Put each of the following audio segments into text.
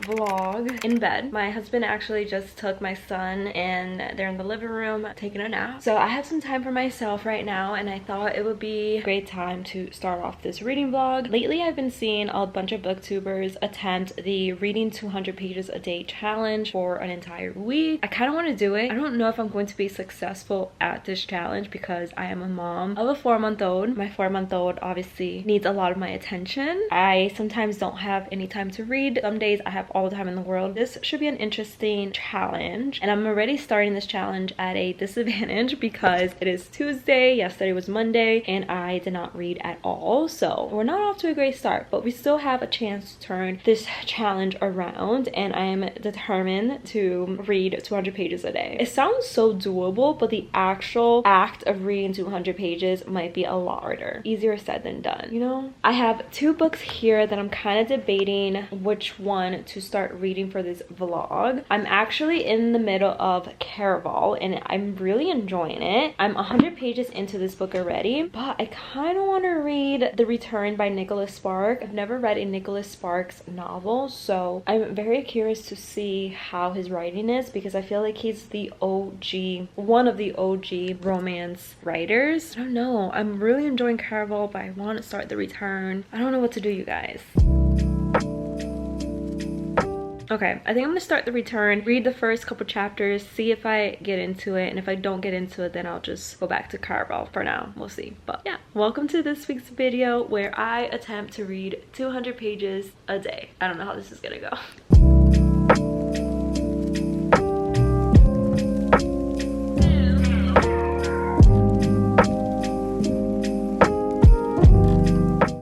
vlog in bed. My husband actually just took my son and they're in the living room taking a nap. So I have some time for myself right now, and I thought it would be a great time to start off this reading vlog. Lately, I've been seeing a bunch of booktubers attempt the reading 200 pages a day challenge for an entire week. I kind of want to do it. I don't know if I'm going to be successful at this challenge because I am a mom of a 4-month-old. My 4-month-old obviously needs a lot of my attention. I sometimes don't have any time to read. Some days I have all the time in the world. This should be an interesting challenge, and I'm already starting this challenge at a disadvantage because it is Tuesday, yesterday was Monday, and I did not read at all. So we're not off to a great start, but we still have a chance to turn this challenge around, and I am determined to read 200 pages a day. It sounds so doable, but the actual act of reading 200 pages might be a lot harder. Easier said than done, you know? I have 2 books here that I'm kind of debating which one to start reading for this vlog. I'm actually in the middle of Caraval, and I'm really enjoying it. I'm 100 pages into this book already, but I kind of want to read The Return by Nicholas Sparks. I've never read a Nicholas Sparks novel, so I'm very curious to see how his writing is because I feel like he's the OG, one of the OG romance writers. I don't know. I'm really enjoying Caraval, but I want to start The Return. I don't know what to do, you guys. Okay, I think I'm gonna start The Return, read the first couple chapters, see if I get into it, and if I don't get into it, then I'll just go back to Caraval for now. We'll see. But yeah, welcome to this week's video where I attempt to read 200 pages a day. I don't know how this is gonna go.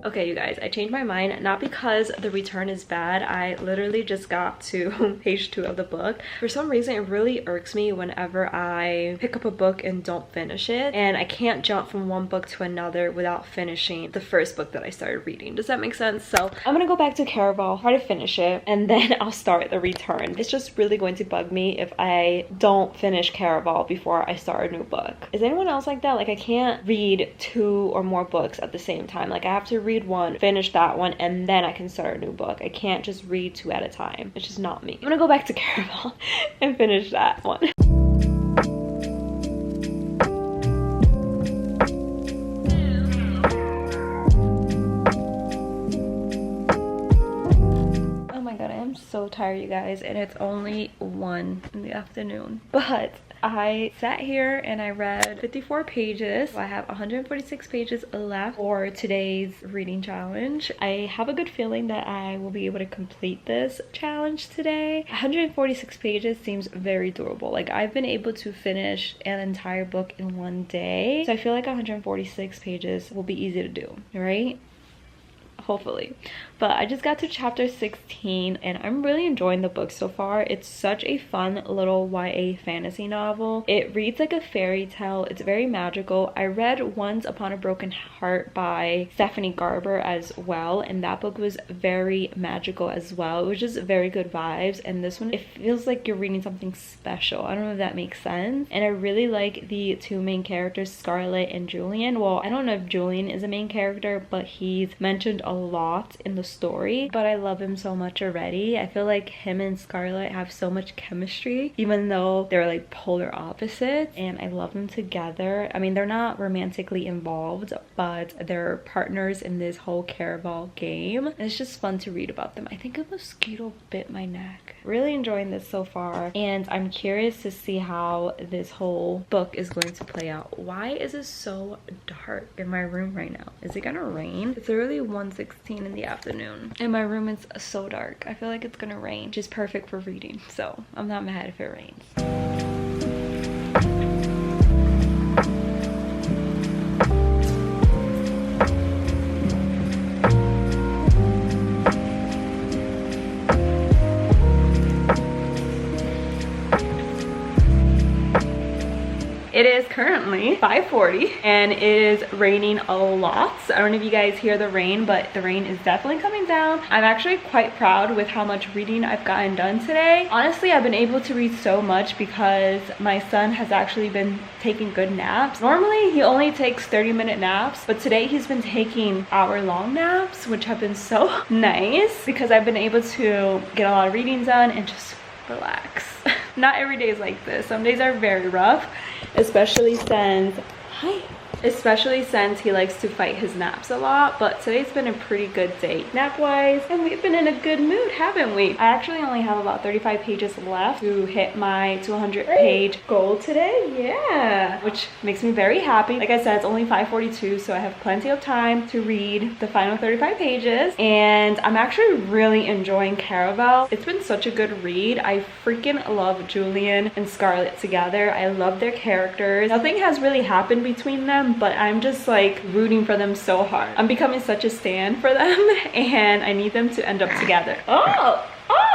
Okay, you guys, I changed my mind, not because The Return is bad. I literally just got to page 2 of the book. For some reason, it really irks me whenever I pick up a book and don't finish it, and I can't jump from one book to another without finishing the first book that I started reading. Does that make sense? So I'm gonna go back to Caraval, try to finish it, and then I'll start The Return. It's just really going to bug me if I don't finish Caraval before I start a new book. Is anyone else like that? Like, I can't read 2 or more books at the same time. Like, I have to read one, finish that one, and then I can start a new book. I can't just read 2 at a time. It's just not me. I'm gonna go back to Caraval and finish that one. Oh my god, I am so tired, you guys, and it's only 1 in the afternoon. But I sat here and I read 54 pages. So I have 146 pages left for today's reading challenge. I have a good feeling that I will be able to complete this challenge today. 146 pages seems very doable. Like, I've been able to finish an entire book in 1 day. So I feel like 146 pages will be easy to do, right? Hopefully. But I just got to chapter 16 and I'm really enjoying the book so far. It's such a fun little YA fantasy novel. It reads like a fairy tale. It's very magical. I read Once Upon a Broken Heart by Stephanie Garber as well, and that book was very magical as well. It was just very good vibes, and this one, it feels like you're reading something special. I don't know if that makes sense. And I really like the 2 main characters, Scarlett and Julian. Well, I don't know if Julian is a main character, but he's mentioned a lot in the story, but I love him so much already. I feel like him and Scarlett have so much chemistry, even though they're like polar opposites, and I love them together. I mean, they're not romantically involved, but they're partners in this whole Caraval game, and it's just fun to read about them. I think a mosquito bit my neck. Really enjoying this so far, and I'm curious to see how this whole book is going to play out. Why is it so dark in my room right now? Is it gonna rain? It's literally 1:16 in the afternoon and my room is so dark. I feel like it's gonna rain, which is perfect for reading, so I'm not mad if it rains. It is currently 5:40 and it is raining a lot. I don't know if you guys hear the rain, but the rain is definitely coming down. I'm actually quite proud with how much reading I've gotten done today. Honestly, I've been able to read so much because my son has actually been taking good naps. Normally, he only takes 30-minute naps, but today he's been taking hour-long naps, which have been so nice because I've been able to get a lot of reading done and just relax. Not every day is like this. Some days are very rough, especially since he likes to fight his naps a lot, but today's been a pretty good day nap-wise, and we've been in a good mood, haven't we? I actually only have about 35 pages left to hit my 200-page goal today. Yeah, which makes me very happy. Like I said, it's only 5:42, so I have plenty of time to read the final 35 pages, and I'm actually really enjoying Caraval. It's been such a good read. I freaking love Julian and Scarlett together. I love their characters. Nothing has really happened between them, but I'm just like rooting for them so hard. I'm becoming such a stan for them and I need them to end up together.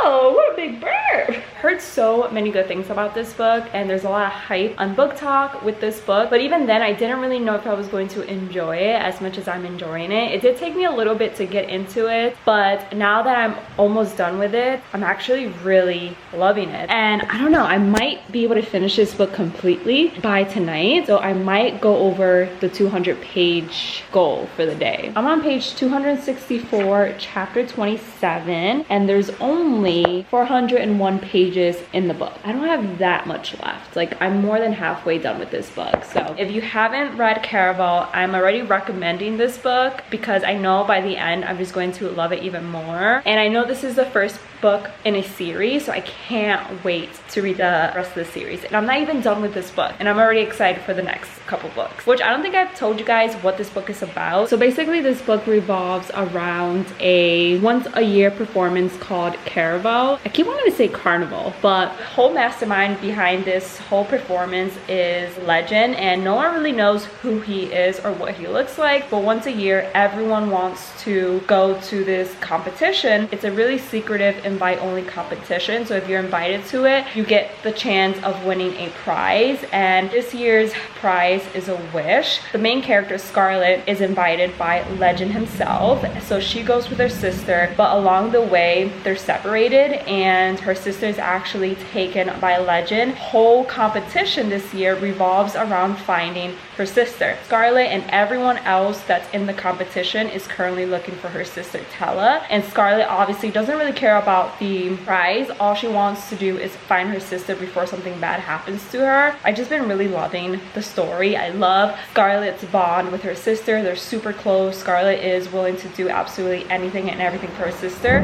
Oh, what a big bird. Heard so many good things about this book, and there's a lot of hype on book talk with this book, but even then I didn't really know if I was going to enjoy it as much as I'm enjoying it. It did take me a little bit to get into it, but now that I'm almost done with it, I'm actually really loving it. And I don't know, I might be able to finish this book completely by tonight, so I might go over the 200-page goal for the day. I'm on page 264, chapter 27, and there's only 401 pages in the book. I don't have that much left. Like, I'm more than halfway done with this book. So if you haven't read Caraval, I'm already recommending this book because I know by the end I'm just going to love it even more. And I know this is the first book in a series, so I can't wait to read the rest of the series. And I'm not even done with this book, and I'm already excited for the next couple books, which I don't think I've told you guys what this book is about. So basically this book revolves around a once-a-year performance called Caraval. I keep wanting to say Carnival, but the whole mastermind behind this whole performance is Legend, and no one really knows who he is or what he looks like, but once a year everyone wants to go to this competition. It's a really secretive invite-only competition, so if you're invited to it, you get the chance of winning a prize, and this year's prize is a wish. The main character, Scarlett, is invited by Legend himself, so she goes with her sister, but along the way they're separated and her sister is actually taken by Legend. Whole competition this year revolves around finding her sister. Scarlett and everyone else that's in the competition is currently looking for her sister Tella, and Scarlett obviously doesn't really care about the prize. All she wants to do is find her sister before something bad happens to her. I've just been really loving the story. I love Scarlett's bond with her sister. They're super close. Scarlett is willing to do absolutely anything and everything for her sister,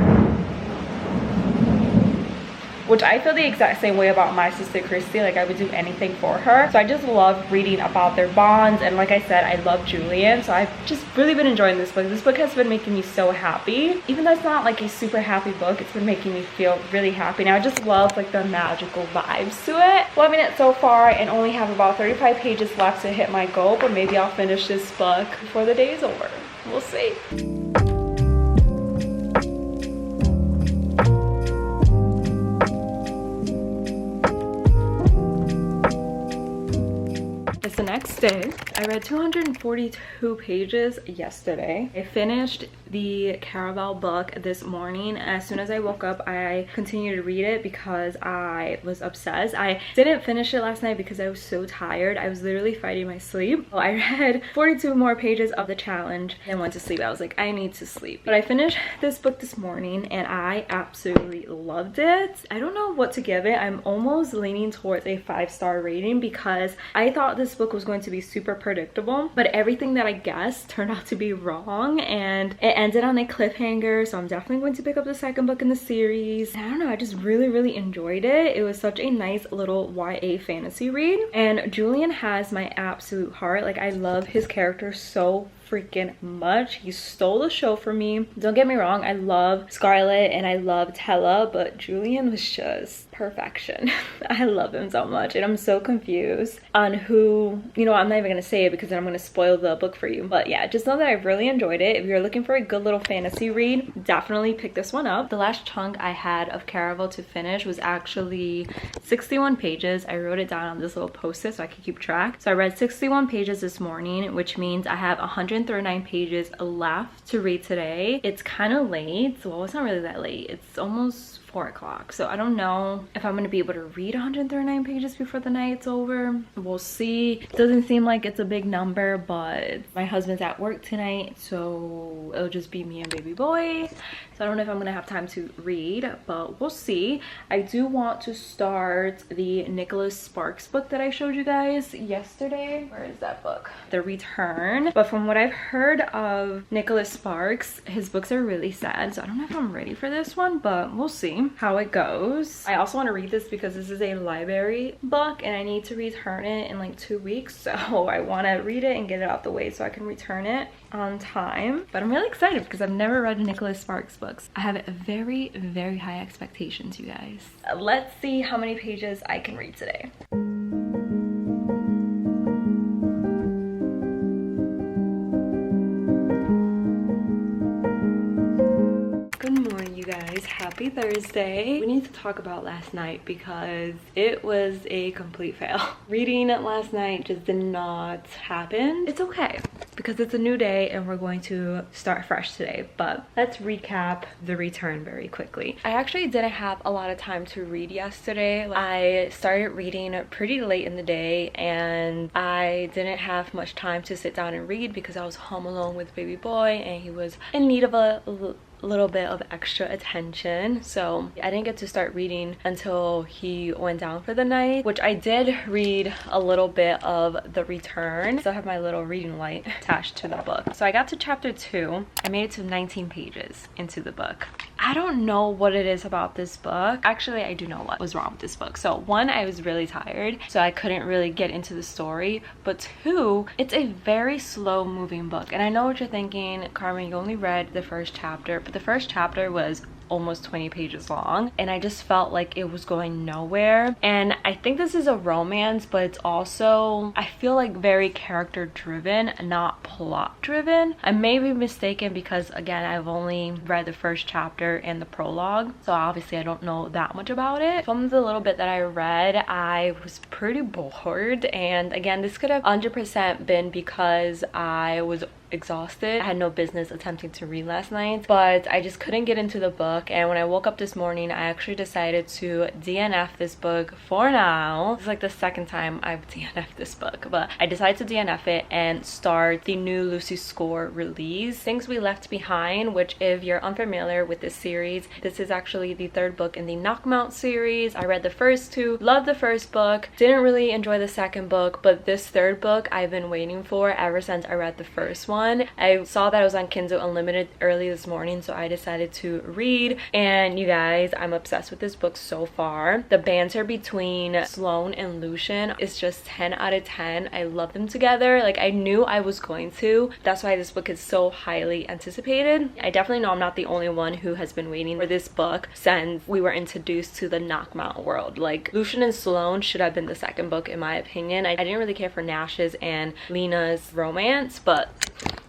which I feel the exact same way about my sister Christy. Like, I would do anything for her. So I just love reading about their bonds, and like I said, I love Julian, so I've just really been enjoying this book. This book has been making me so happy. Even though it's not like a super happy book, it's been making me feel really happy. Now I just love like the magical vibes to it. Loving it so far, and only have about 35 pages left to hit my goal, but maybe I'll finish this book before the day is over. We'll see. It's the next day. I read 242 pages yesterday. I finished the Caraval book this morning. As soon as I woke up, I continued to read it because I was obsessed. I didn't finish it last night because I was so tired. I was literally fighting my sleep. So I read 42 more pages of the challenge and went to sleep. I was like, I need to sleep. But I finished this book this morning and I absolutely loved it. I don't know what to give it. I'm almost leaning towards a 5-star rating because I thought this book was going to be super predictable, but everything that I guessed turned out to be wrong, and it ended on a cliffhanger, so I'm definitely going to pick up the second book in the series. And I don't know, I just really enjoyed it. It was such a nice little YA fantasy read, and Julian has my absolute heart. Like, I love his character so freaking much. He stole the show from me. Don't get me wrong, I love Scarlett and I love Tella, but Julian was just perfection. I love him so much, and I'm so confused on who, you know, I'm not even gonna say it because then I'm gonna spoil the book for you. But yeah, just know that I've really enjoyed it. If you're looking for a good little fantasy read, definitely pick this one up. The last chunk I had of Caraval to finish was actually 61 pages. I wrote it down on this little post-it so I could keep track. So I read 61 pages this morning, which means I have 139 pages left to read today. It's kind of late. Well, it's not really that late. It's almost 4 o'clock, so I don't know if I'm gonna be able to read 139 pages before the night's over. We'll see. It doesn't seem like it's a big number, but my husband's at work tonight, so it'll just be me and baby boy, so I don't know if I'm gonna have time to read, but we'll see. I do want to start the Nicholas Sparks book that I showed you guys yesterday. Where is that book? The Return. But from what I've heard of Nicholas Sparks, his books are really sad, so I don't know if I'm ready for this one, but we'll see how it goes. I also want to read this because this is a library book and I need to return it in like 2 weeks, so I want to read it and get it out the way so I can return it on time. But I'm really excited because I've never read Nicholas Sparks books. I have very, very high expectations, you guys. Let's see how many pages I can read today. Happy Thursday. We need to talk about last night because it was a complete fail. Reading last night just did not happen. It's okay because it's a new day and we're going to start fresh today, but let's recap The Return very quickly. I actually didn't have a lot of time to read yesterday. I started reading pretty late in the day and I didn't have much time to sit down and read because I was home alone with baby boy and he was in need of a little bit of extra attention, so I didn't get to start reading until he went down for the night, which I did read a little bit of The Return. Still have my little reading light attached to the book. So I got to chapter 2. I made it to 19 pages into the book. I don't know what it is about this book. Actually, I do know what was wrong with this book. So 1, I was really tired, so I couldn't really get into the story. But 2, it's a very slow moving book. And I know what you're thinking, Carmen, you only read the first chapter, but the first chapter was almost 20 pages long and I just felt like it was going nowhere. And I think this is a romance, but it's also, I feel like, very character driven, not plot driven. I may be mistaken because again, I've only read the first chapter and the prologue, so obviously I don't know that much about it. From the little bit that I read, I was pretty bored, and again, this could have 100% been because I was exhausted. I had no business attempting to read last night, but I just couldn't get into the book. And when I woke up this morning, I actually decided to DNF this book for now. It's like the second time I've DNF'd this book, but I decided to DNF it and start the new Lucy Score release, Things We Left Behind, which, if you're unfamiliar with this series, this is actually the 3rd book in the Knockmount series. I read the first 2, loved the first book, didn't really enjoy the second book, but this 3rd book I've been waiting for ever since I read the first one. I saw that it was on Kindle Unlimited early this morning, so I decided to read, and you guys, I'm obsessed with this book so far. The banter between Sloane and Lucian is just 10 out of 10. I love them together. Like, I knew I was going to. That's why this book is so highly anticipated. I definitely know I'm not the only one who has been waiting for this book since we were introduced to the Knockmount world. Like, Lucian and Sloane should have been the 2nd book in my opinion. I didn't really care for Nash's and Lena's romance, but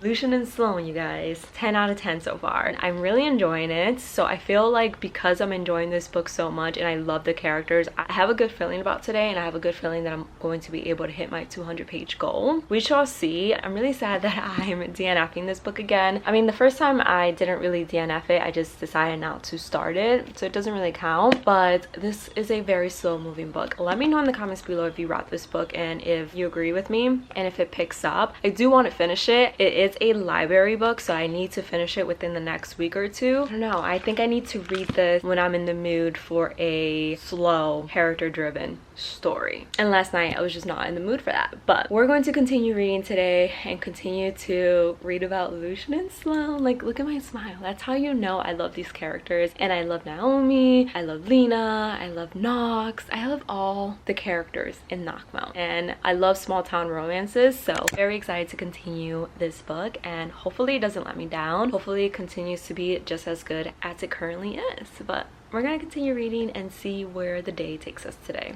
Lucian and Sloane, you guys, 10 out of 10 so far. I'm really enjoying it. So I feel like because I'm enjoying this book so much and I love the characters, I have a good feeling about today, and I have a good feeling that I'm going to be able to hit my 200-page goal. We shall see. I'm really sad that I'm DNFing this book again. I mean, the first time I didn't really DNF it, I just decided not to start it, so it doesn't really count. But this is a very slow moving book. Let me know in the comments below if you read this book and if you agree with me and if it picks up. I do want to finish it. It is a library book, so I need to finish it within the next week or 2. I don't know, I think I need to read this when I'm in the mood for a slow, character-driven story. And last night I was just not in the mood for that. But we're going to continue reading today and continue to read about Lucian and Sloane. Like, look at my smile. That's how you know I love these characters. And I love Naomi, I love Lena, I love Knox, I love all the characters in Knockmount. And I love small town romances, so very excited to continue this book. book, and hopefully it doesn't let me down. Hopefully it continues to be just as good as it currently is. But we're gonna continue reading and see where the day takes us today.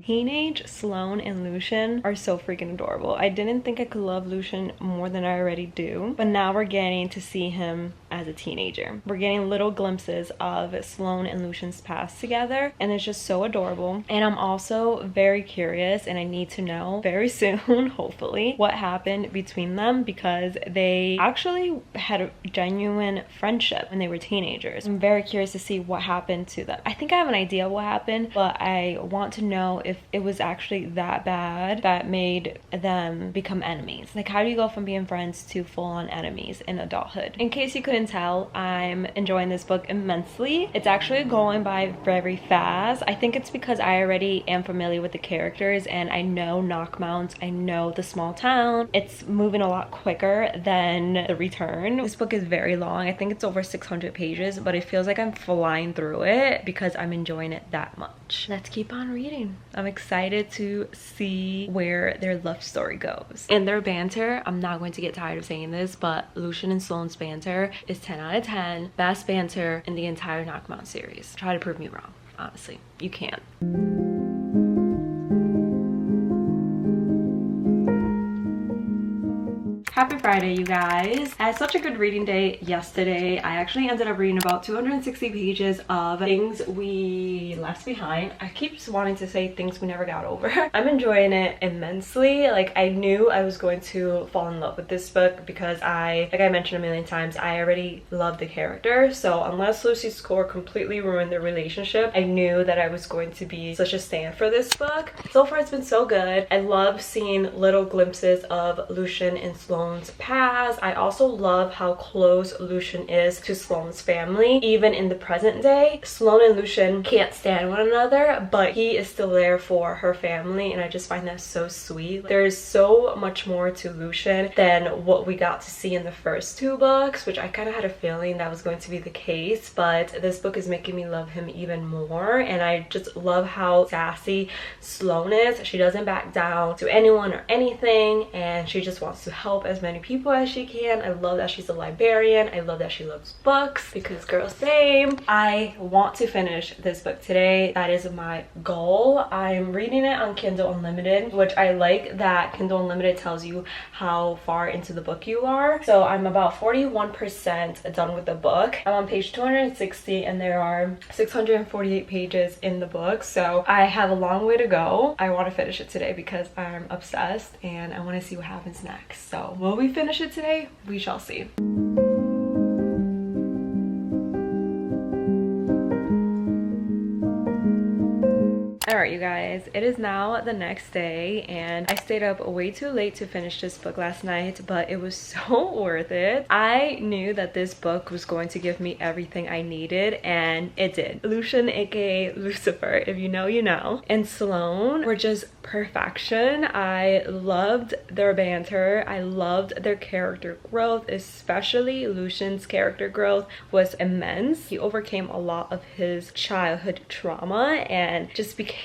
Teenage Sloane and Lucian are so freaking adorable. I didn't think I could love Lucian more than I already do, but now we're getting to see him as a teenager. We're getting little glimpses of Sloane and Lucian's past together, and it's just so adorable. And I'm also very curious, and I need to know very soon, hopefully, what happened between them, because they actually had a genuine friendship when they were teenagers. I'm very curious to see what happened to them. I think I have an idea what happened, but I want to know if it was actually that bad that made them become enemies. Like, how do you go from being friends to full-on enemies in adulthood? In case you couldn't tell, I'm enjoying this book immensely. It's actually going by very fast. I think it's because I already am familiar with the characters and I know Knockmount, I know the small town. It's moving a lot quicker than The Return. This book is very long. I think it's over 600 pages, but it feels like I'm flying through it because I'm enjoying it that much. Let's keep on reading. I'm excited to see where their love story goes. And their banter, I'm not going to get tired of saying this, but Lucian and Sloane's banter is 10 out of 10. Best banter in the entire Knockmount series. Try to prove me wrong, honestly. You can't. Happy Friday, you guys. I had such a good reading day yesterday. I actually ended up reading about 260 pages of things we left behind. I keep wanting to say things we never got over. I'm enjoying it immensely. Like, I knew I was going to fall in love with this book because like I mentioned a million times, I already love the character. So unless Lucy's score completely ruined their relationship, I knew that I was going to be such a stan for this book. So far, it's been so good. I love seeing little glimpses of Lucian and Sloane's past. I also love how close Lucian is to Sloane's family. Even in the present day, Sloane and Lucian can't stand one another, but he is still there for her family, and I just find that so sweet. There's so much more to Lucian than what we got to see in the first two books, which I kind of had a feeling that was going to be the case, but this book is making me love him even more. And I just love how sassy Sloane is. She doesn't back down to anyone or anything, and she just wants to help as many people as she can. I love that she's a librarian. I love that she loves books, because girl, same. I want to finish this book today. That is my goal. I'm reading it on Kindle Unlimited, which I like that Kindle Unlimited tells you how far into the book you are. So I'm about 41% done with the book. I'm on page 260 and there are 648 pages in the book, so I have a long way to go. I want to finish it today because I'm obsessed and I want to see what happens next. So will we finish it today? We shall see. Alright, you guys, it is now the next day and I stayed up way too late to finish this book last night, but it was so worth it. I knew that this book was going to give me everything I needed, and it did. Lucian, aka Lucifer, if you know, you know, and Sloane were just perfection. I loved their banter. I loved their character growth, especially Lucian's character growth was immense. He overcame a lot of his childhood trauma and just became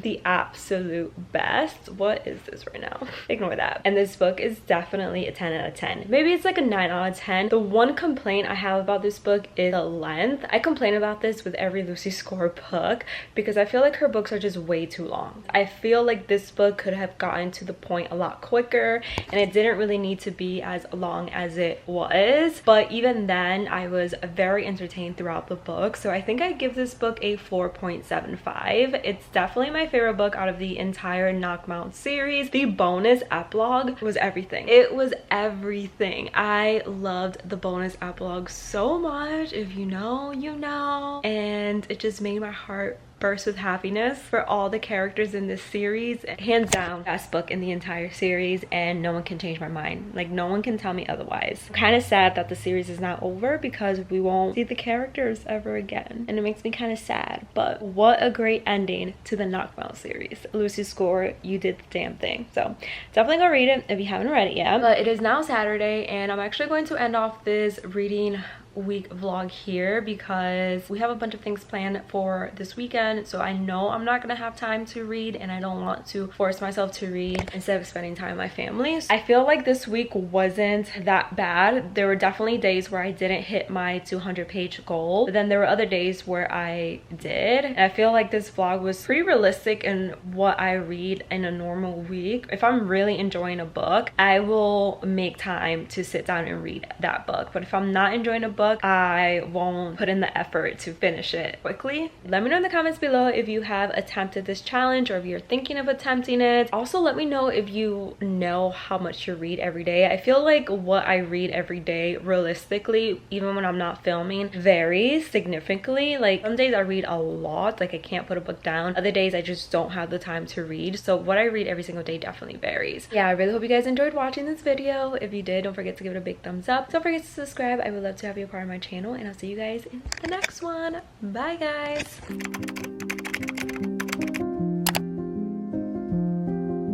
the absolute best. What is this right now? Ignore that. And this book is definitely a 10 out of 10. Maybe it's like a 9 out of 10. The one complaint I have about this book is the length. I complain about this with every Lucy Score book because I feel like her books are just way too long. I feel like this book could have gotten to the point a lot quicker, and it didn't really need to be as long as it was, but even then I was very entertained throughout the book. So I think I give this book a 4.75. It's definitely my favorite book out of the entire Knockmount series. The bonus epilogue was everything. It was everything. I loved the bonus epilogue so much. If you know, you know. And it just made my heart burst with happiness for all the characters in this series. Hands down, best book in the entire series, and no one can change my mind. Like, no one can tell me otherwise. I'm kind of sad that the series is not over because we won't see the characters ever again, and it makes me kind of sad. But what a great ending to the Knockmouth series. Lucy Score, you did the damn thing. So definitely go read it if you haven't read it yet. But it is now Saturday, and I'm actually going to end off this reading week vlog here because we have a bunch of things planned for this weekend. So I know I'm not gonna have time to read, and I don't want to force myself to read instead of spending time with my family. I feel like this week wasn't that bad. There were definitely days where I didn't hit my 200-page goal, but then there were other days where I did. And I feel like this vlog was pretty realistic in what I read in a normal week. If I'm really enjoying a book, I will make time to sit down and read that book. But if I'm not enjoying a book, I won't put in the effort to finish it quickly. Let me know in the comments below if you have attempted this challenge or if you're thinking of attempting it. Also, let me know if you know how much you read every day. I feel like what I read every day, realistically, even when I'm not filming, varies significantly. Like, some days I read a lot, like I can't put a book down. Other days I just don't have the time to read. So what I read every single day definitely varies. Yeah, I really hope you guys enjoyed watching this video. If you did, don't forget to give it a big thumbs up. Don't forget to subscribe. I would love to have you a part of my channel, and I'll see you guys in the next one. Bye guys.